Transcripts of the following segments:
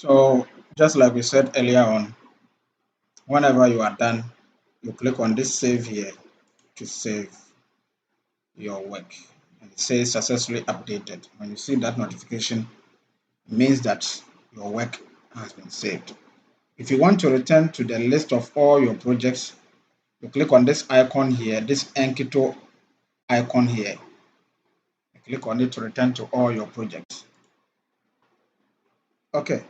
So just like we said earlier on, whenever you are done, you click on this save here to save your work. And it says successfully updated. When you see that notification, it means that your work has been saved. If you want to return to the list of all your projects, you click on this icon here, this Enkito icon here. You click on it to return to all your projects. Okay,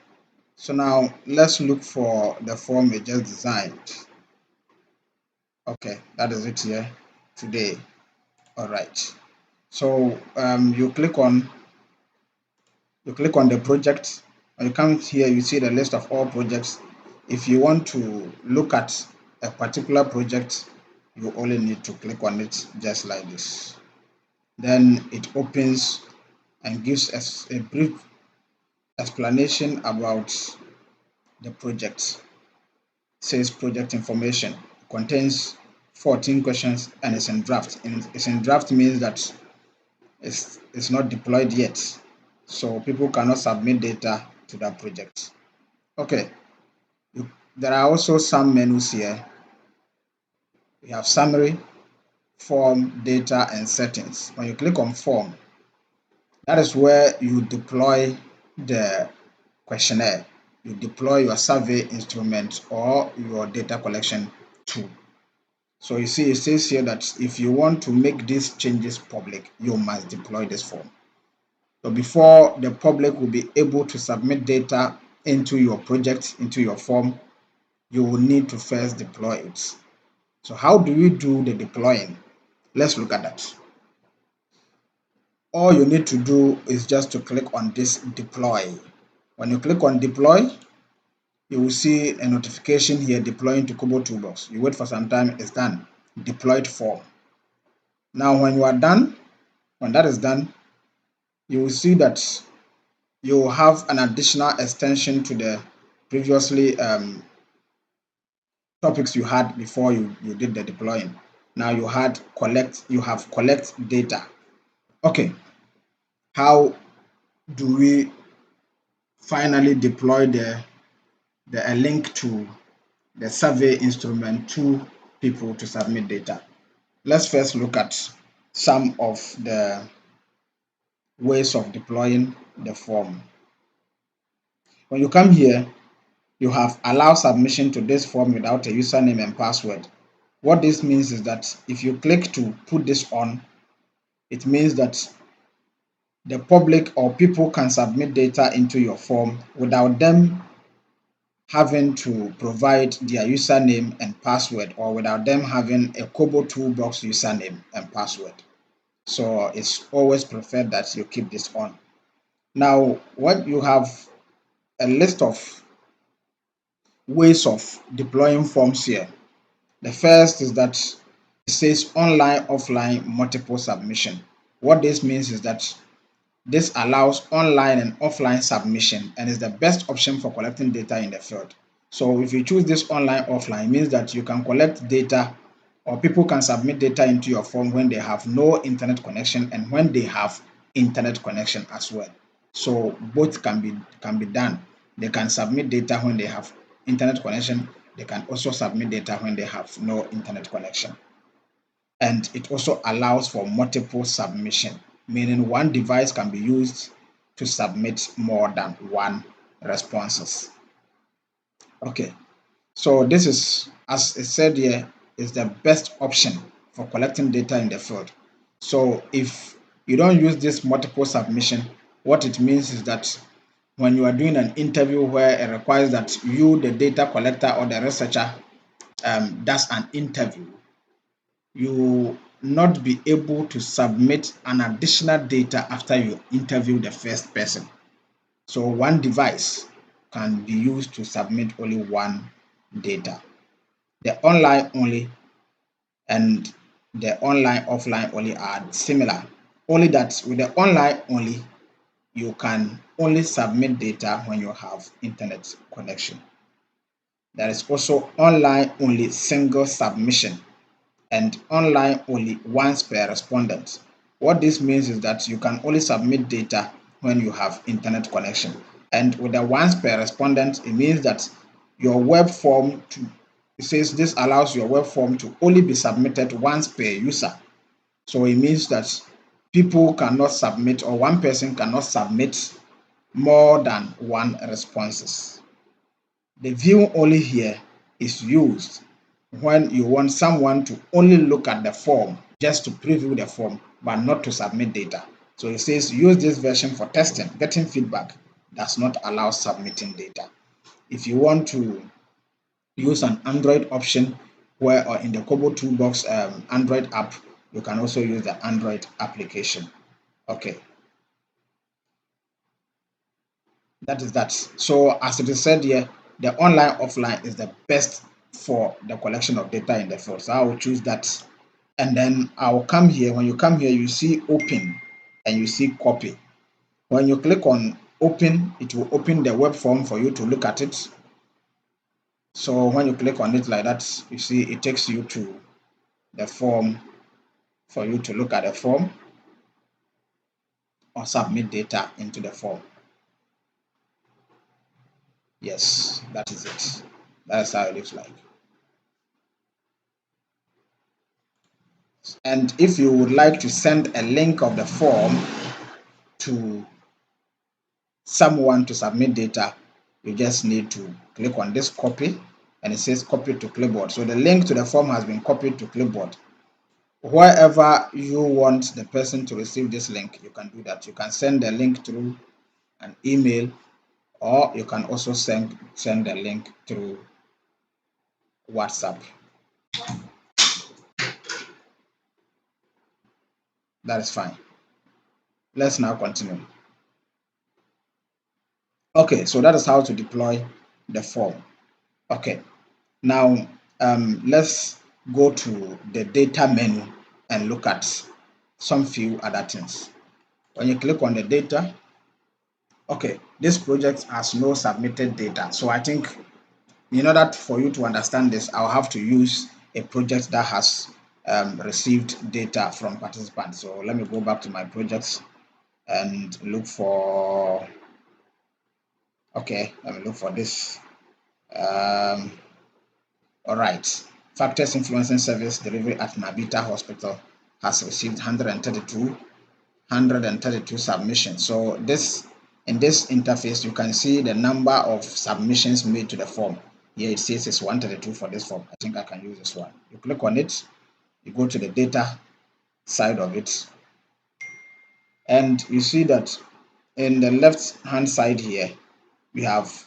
so now let's look for the form we just designed. Okay, that is it here today. All right. So you click on the project. When you come here, you see the list of all projects. If you want to look at a particular project, you only need to click on it just like this. Then it opens and gives us a brief explanation about the project. It says project information. It contains 14 questions and it's in draft. And it's in draft means that it's not deployed yet. So people cannot submit data to that project. Okay, there are also some menus here. We have summary, form, data, and settings. When you click on form, that is where you deploy the questionnaire. You deploy your survey instrument or your data collection tool. So you see, it says here that if you want to make these changes public, you must deploy this form. So before the public will be able to submit data into your project, into your form, you will need to first deploy it. So how do we do the deploying? Let's look at that. All you need to do is just to click on this deploy. When you click on deploy, you will see a notification here deploying to Kobo Toolbox. You wait for some time, it's done. Deployed form. Now when you are done, when that is done, you will see that you have an additional extension to the previously topics you had before you did the deploying. Now you have collect data. Okay, how do we finally deploy a link to the survey instrument to people to submit data? Let's first look at some of the ways of deploying the form. When you come here, you have allow submission to this form without a username and password. What this means is that if you click to put this on, it means that the public or people can submit data into your form without them having to provide their username and password or without them having a Kobo Toolbox username and password. So it's always preferred that you keep this on. Now, what you have a list of ways of deploying forms here. The first is that it says online, offline, multiple submission. What this means is that this allows online and offline submission and is the best option for collecting data in the field. So if you choose this online, offline, it means that you can collect data or people can submit data into your form when they have no internet connection and when they have internet connection as well. So both can be done. They can submit data when they have internet connection. They can also submit data when they have no internet connection. And it also allows for multiple submission, meaning one device can be used to submit more than one responses. Okay, so this is, as it said here, is the best option for collecting data in the field. So if you don't use this multiple submission, what it means is that when you are doing an interview where it requires that you, the data collector or the researcher, does an interview, you will not be able to submit an additional data after you interview the first person. So one device can be used to submit only one data. The online only and the online offline only are similar. Only that with the online only, you can only submit data when you have internet connection. There is also online only single submission and online only once per respondent. What this means is that you can only submit data when you have internet connection. And with the once per respondent, it means that your web form it says this allows your web form to only be submitted once per user. So it means that people cannot submit, or one person cannot submit more than one responses. The view only here is used when you want someone to only look at the form, just to preview the form, but not to submit data. So it says use this version for testing. Getting feedback does not allow submitting data. If you want to use an Android option where, or in the Kobo Toolbox Android app, you can also use the Android application. Okay, that is that. So as it is said here, the online offline is the best for the collection of data in the field. So I will choose that. And then I'll come here. When you come here, you see open and you see copy. When you click on open, it will open the web form for you to look at it. So when you click on it like that, you see it takes you to the form for you to look at the form or submit data into the form. Yes, that is it. That's how it looks like. And if you would like to send a link of the form to someone to submit data, you just need to click on this copy, and it says copy to clipboard. So the link to the form has been copied to clipboard. Wherever you want the person to receive this link, you can do that. You can send the link through an email, or you can also send the link through WhatsApp. That is fine. Let's now continue. Okay, so that is how to deploy the form. Okay, now let's go to the data menu and look at some few other things. When you click on the data, okay, this project has no submitted data. So I think in order for you to understand this, I'll have to use a project that has received data from participants. So let me go back to my projects and look for, okay, let me look for this. All right, factors influencing service delivery at Nabita Hospital has received 132 submissions. So this, in this interface, you can see the number of submissions made to the form. Here it says it's 132 for this form. I think I can use this one. You click on it, you go to the data side of it, and you see that in the left hand side here, we have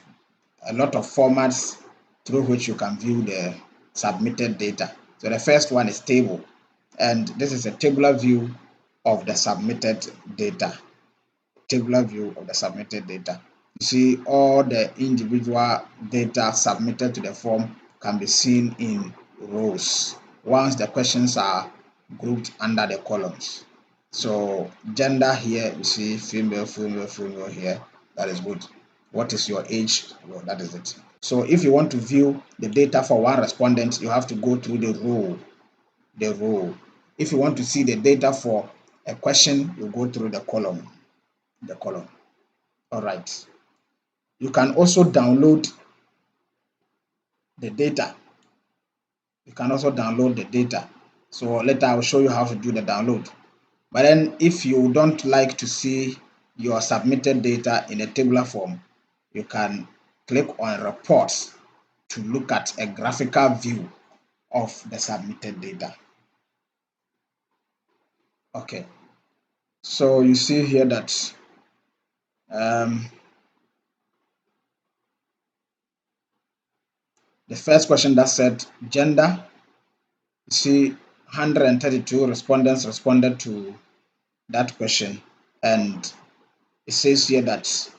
a lot of formats through which you can view the submitted data. So the first one is table, and this is a tabular view of the submitted data. Tabular view of the submitted data. You see all the individual data submitted to the form can be seen in rows once the questions are grouped under the columns. So gender here, you see female, female, female here. That is good. What is your age? Well, that is it. So if you want to view the data for one respondent, you have to go through the row. The row. If you want to see the data for a question, you go through the column. The column. All right. You can also download the data. You can also download the data. So later I'll show you how to do the download. But then if you don't like to see your submitted data in a tabular form, you can click on reports to look at a graphical view of the submitted data. Okay, so you see here that the first question that said gender, you see 132 respondents responded to that question, and it says here that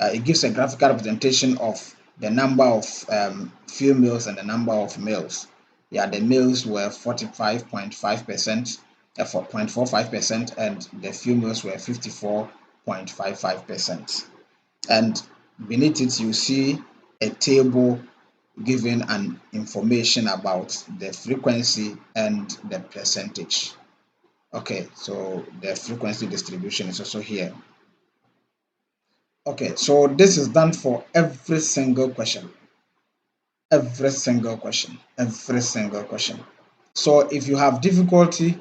it gives a graphical representation of the number of females and the number of males. Yeah, the males were 45.5%, 0.45%, and the females were 54.55%. And beneath it, you see a table giving an information about the frequency and the percentage. Okay, so the frequency distribution is also here. Okay, so this is done for every single question, every single question, every single question. So if you have difficulty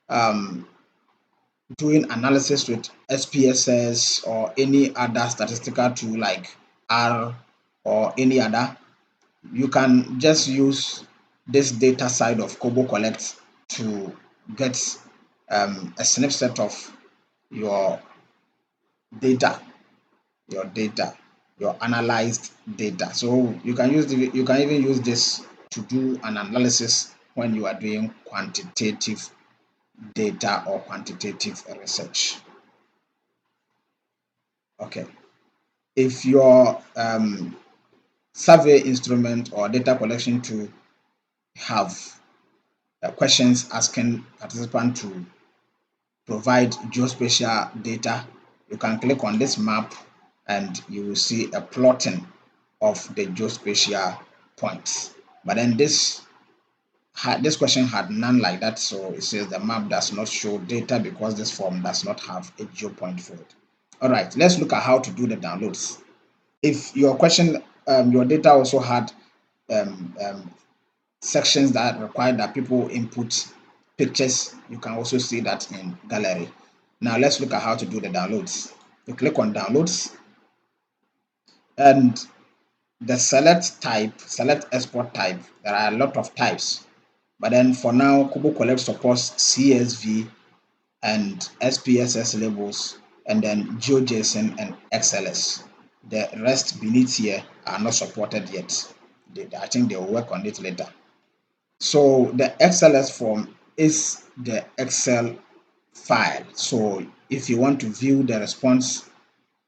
um, doing analysis with SPSS or any other statistical tool like R or any other, you can just use this data side of Kobo Collect to get a snapshot of your data, your data, your analyzed data. So you can even use this to do an analysis when you are doing quantitative data or quantitative research. Okay. If your survey instrument or data collection tool have questions asking participant to provide geospatial data, you can click on this map and you will see a plotting of the geospatial points. But then this question had none like that, so it says the map does not show data because this form does not have a geopoint for it. All right, let's look at how to do the downloads. If your question, your data also had um, um, sections that require that people input pictures, you can also see that in gallery. Now let's look at how to do the downloads. You click on downloads and the select export type. There are a lot of types, but then for now, Kubo Collect supports CSV and SPSS labels, and then GeoJSON and XLS. The rest beneath here are not supported yet. I think they will work on it later. So the XLS form is the Excel file. So if you want to view the response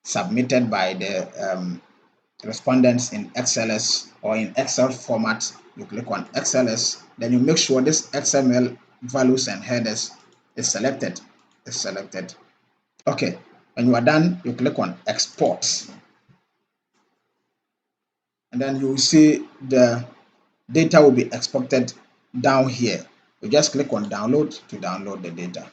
submitted by the respondents in XLS or in Excel format, you click on XLS, then you make sure this XML values and headers is selected. Okay, when you are done, you click on export, and then you will see the data will be exported down here. You just click on download to download the data.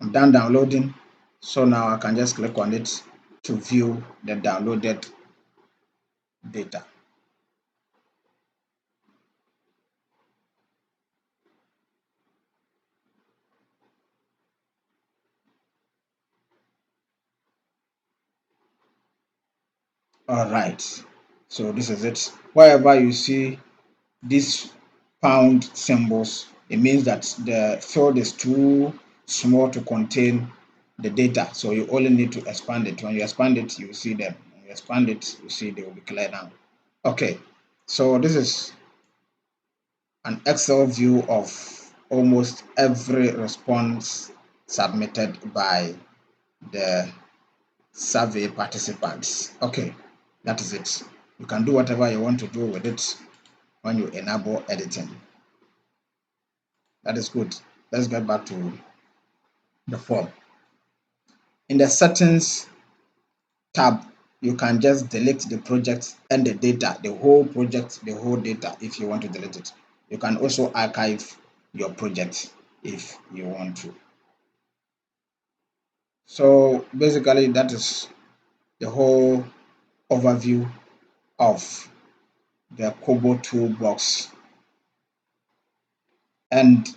I'm done downloading. So now I can just click on it to view the downloaded data. All right. So this is it. Wherever you see these pound symbols, it means that the field is too small to contain the data. So you only need to expand it. When you expand it, you see them. When you expand it, you see they will be clear now. Okay. So this is an Excel view of almost every response submitted by the survey participants. Okay, that is it. You can do whatever you want to do with it when you enable editing. That is good. Let's get back to the form. In the settings tab, you can just delete the project and the data, the whole project, the whole data if you want to delete it. You can also archive your project if you want to. So basically that is the whole overview of the Kobo toolbox. And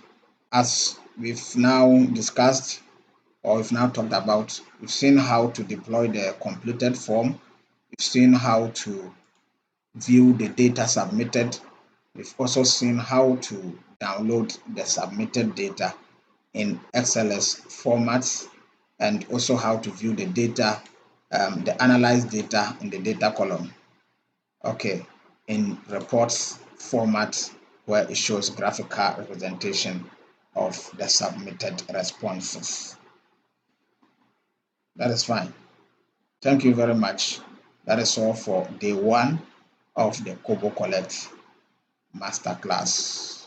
as we've now discussed or we've now talked about, we've seen how to deploy the completed form. We've seen how to view the data submitted. We've also seen how to download the submitted data in XLS formats and also how to view the data, the analyzed data in the data column. Okay, in reports format where it shows graphical representation of the submitted responses. That is fine. Thank you very much. That is all for day one of the Kobo Collect Masterclass.